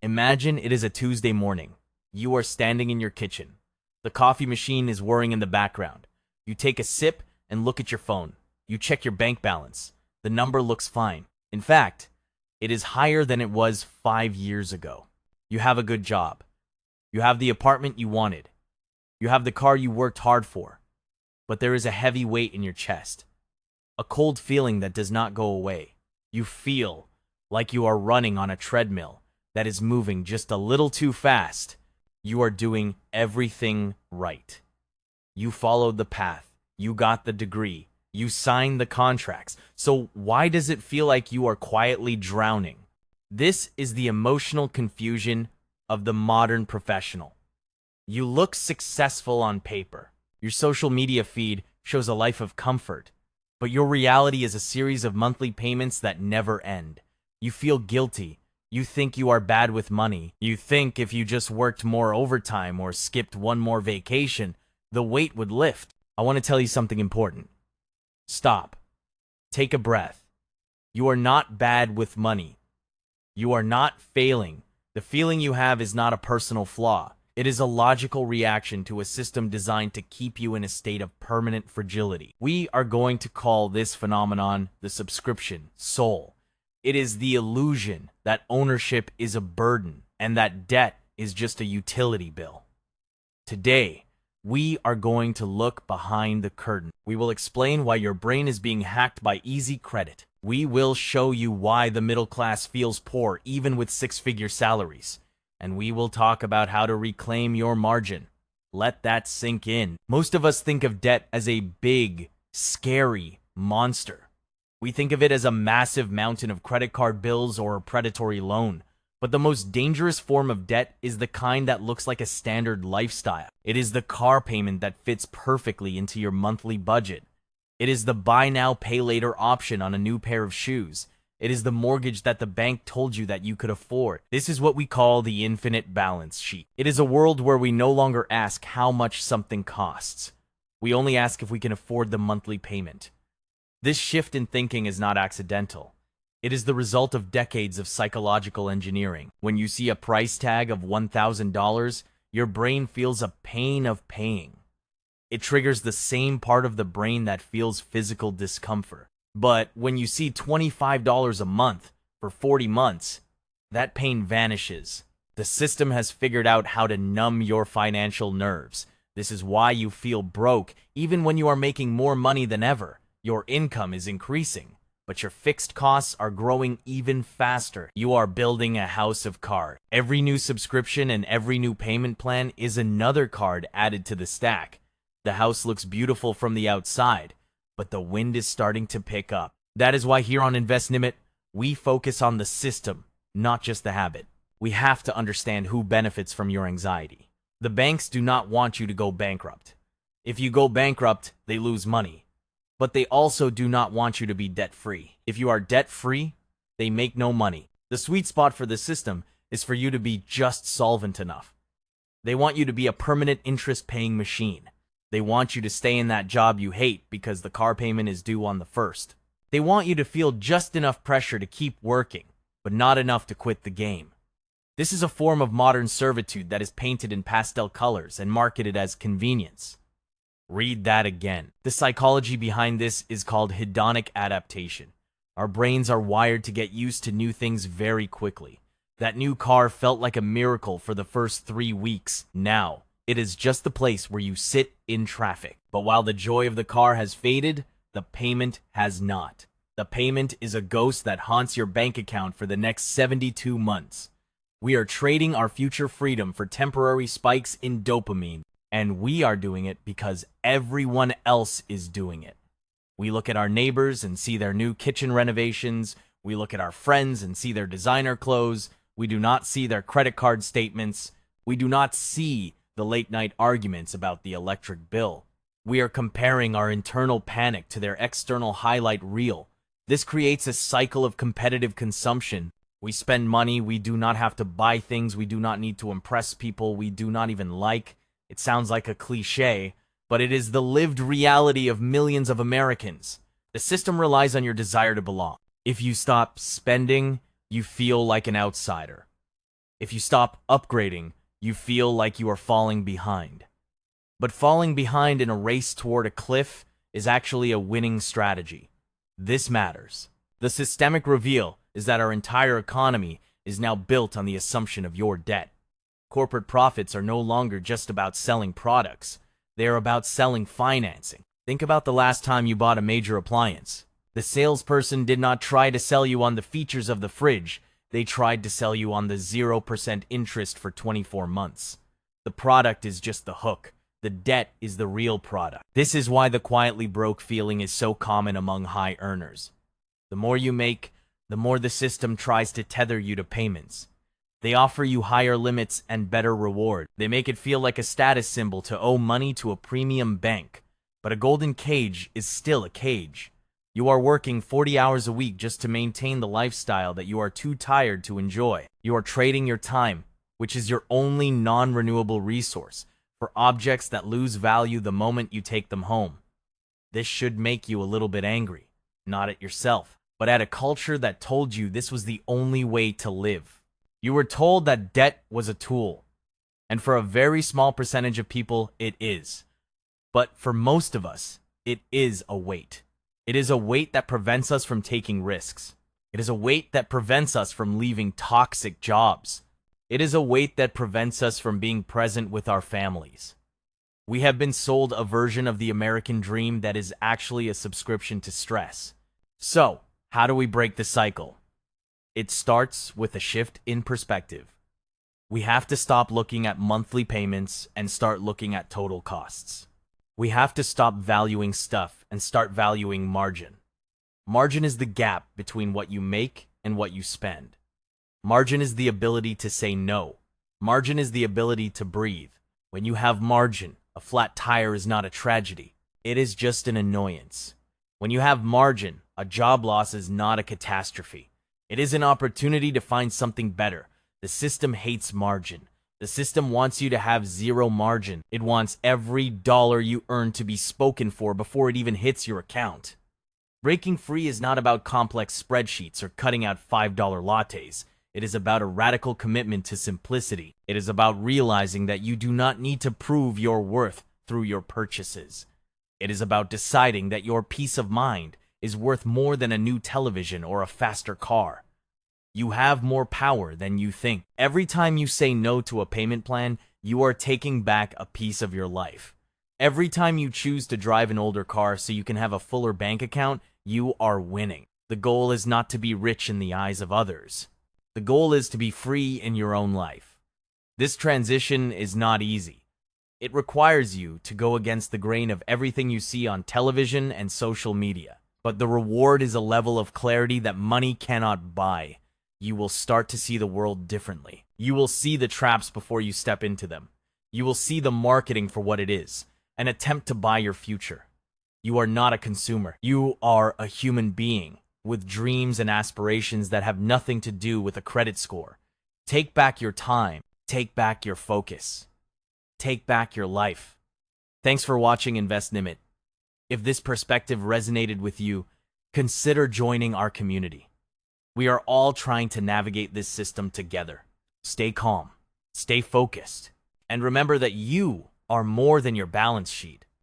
Imagine it is a Tuesday morning. You are standing in your kitchen. The coffee machine is whirring in the background. You take a sip and look at your phone. You check your bank balance. The number looks fine. In fact, it is higher than it was 5 years ago. You have a good job. You have the apartment you wanted. You have the car you worked hard for. But there is a heavy weight in your chest. A cold feeling that does not go away. You feel like you are running on a treadmill that is moving just a little too fast. You are doing everything right. You followed the path. You got the degree. You signed the contracts. So why does it feel like you are quietly drowning? This is the emotional confusion of the modern professional. You look successful on paper. Your social media feed shows a life of comfort, but your reality is a series of monthly payments that never end. You feel guilty. You think you are bad with money. You think if you just worked more overtime or skipped one more vacation, the weight would lift. I want to tell you something important. Stop. Take a breath. You are not bad with money. You are not failing. The feeling you have is not a personal flaw. It is a logical reaction to a system designed to keep you in a state of permanent fragility. We are going to call this phenomenon the subscription soul. It is the illusion that ownership is a burden and that debt is just a utility bill. Today, we are going to look behind the curtain. We will explain why your brain is being hacked by easy credit. We will show you why the middle class feels poor even with six-figure salaries. And we will talk about how to reclaim your margin. Let that sink in. Most of us think of debt as a big, scary monster. We think of it as a massive mountain of credit card bills or a predatory loan. But the most dangerous form of debt is the kind that looks like a standard lifestyle. It is the car payment that fits perfectly into your monthly budget. It is the buy now, pay later option on a new pair of shoes. It is the mortgage that the bank told you that you could afford. This is what we call the infinite balance sheet. It is a world where we no longer ask how much something costs. We only ask if we can afford the monthly payment. This shift in thinking is not accidental. It is the result of decades of psychological engineering. When you see a price tag of $1,000, your brain feels a pain of paying. It triggers the same part of the brain that feels physical discomfort. But when you see $25 a month for 40 months, that pain vanishes. The system has figured out how to numb your financial nerves. This is why you feel broke even when you are making more money than ever. Your income is increasing, but your fixed costs are growing even faster. You are building a house of cards. Every new subscription and every new payment plan is another card added to the stack. The house looks beautiful from the outside, but the wind is starting to pick up. That is why here on InvestNimate, we focus on the system, not just the habit. We have to understand who benefits from your anxiety. The banks do not want you to go bankrupt. If you go bankrupt, they lose money. But they also do not want you to be debt-free. If you are debt-free, they make no money. The sweet spot for the system is for you to be just solvent enough. They want you to be a permanent interest-paying machine. They want you to stay in that job you hate because the car payment is due on the 1st. They want you to feel just enough pressure to keep working, but not enough to quit the game. This is a form of modern servitude that is painted in pastel colors and marketed as convenience. Read that again. The psychology behind this is called hedonic adaptation. Our brains are wired to get used to new things very quickly. That new car felt like a miracle for the first 3 weeks. Now, it is just the place where you sit in traffic. But while the joy of the car has faded, the payment has not. The payment is a ghost that haunts your bank account for the next 72 months. We are trading our future freedom for temporary spikes in dopamine, and we are doing it because everyone else is doing it. We look at our neighbors and see their new kitchen renovations. We look at our friends and see their designer clothes. We do not see their credit card statements. We do not see the late-night arguments about the electric bill. We are comparing our internal panic to their external highlight reel. This creates a cycle of competitive consumption. We spend money, we do not have to buy things, we do not need to impress people we do not even like. It sounds like a cliche, but it is the lived reality of millions of Americans. The system relies on your desire to belong. If you stop spending, you feel like an outsider. If you stop upgrading, you feel like you are falling behind. But falling behind in a race toward a cliff is actually a winning strategy. This matters. The systemic reveal is that our entire economy is now built on the assumption of your debt. Corporate profits are no longer just about selling products. They are about selling financing. Think about the last time you bought a major appliance. The salesperson did not try to sell you on the features of the fridge. They tried to sell you on the 0% interest for 24 months. The product is just the hook. The debt is the real product. This is why the quietly broke feeling is so common among high earners. The more you make, the more the system tries to tether you to payments. They offer you higher limits and better reward. They make it feel like a status symbol to owe money to a premium bank. But a golden cage is still a cage. You are working 40 hours a week just to maintain the lifestyle that you are too tired to enjoy. You are trading your time, which is your only non-renewable resource, for objects that lose value the moment you take them home. This should make you a little bit angry, not at yourself, but at a culture that told you this was the only way to live. You were told that debt was a tool, and for a very small percentage of people, it is. But for most of us, it is a weight. It is a weight that prevents us from taking risks. It is a weight that prevents us from leaving toxic jobs. It is a weight that prevents us from being present with our families. We have been sold a version of the American dream that is actually a subscription to stress. So, how do we break the cycle? It starts with a shift in perspective. We have to stop looking at monthly payments and start looking at total costs. We have to stop valuing stuff and start valuing margin. Margin is the gap between what you make and what you spend. Margin is the ability to say no. Margin is the ability to breathe. When you have margin, a flat tire is not a tragedy. It is just an annoyance. When you have margin, a job loss is not a catastrophe. It is an opportunity to find something better. The system hates margin. The system wants you to have zero margin. It wants every dollar you earn to be spoken for before it even hits your account. Breaking free is not about complex spreadsheets or cutting out $5 lattes. It is about a radical commitment to simplicity. It is about realizing that you do not need to prove your worth through your purchases. It is about deciding that your peace of mind is worth more than a new television or a faster car. You have more power than you think. Every time you say no to a payment plan, you are taking back a piece of your life. Every time you choose to drive an older car so you can have a fuller bank account, you are winning. The goal is not to be rich in the eyes of others. The goal is to be free in your own life. This transition is not easy. It requires you to go against the grain of everything you see on television and social media. But the reward is a level of clarity that money cannot buy. You will start to see the world differently. You will see the traps before you step into them. You will see the marketing for what it is, an attempt to buy your future. You are not a consumer. You are a human being with dreams and aspirations that have nothing to do with a credit score. Take back your time. Take back your focus. Take back your life. Thanks for watching InvestNimate. If this perspective resonated with you, consider joining our community. We are all trying to navigate this system together. Stay calm, stay focused, and remember that you are more than your balance sheet.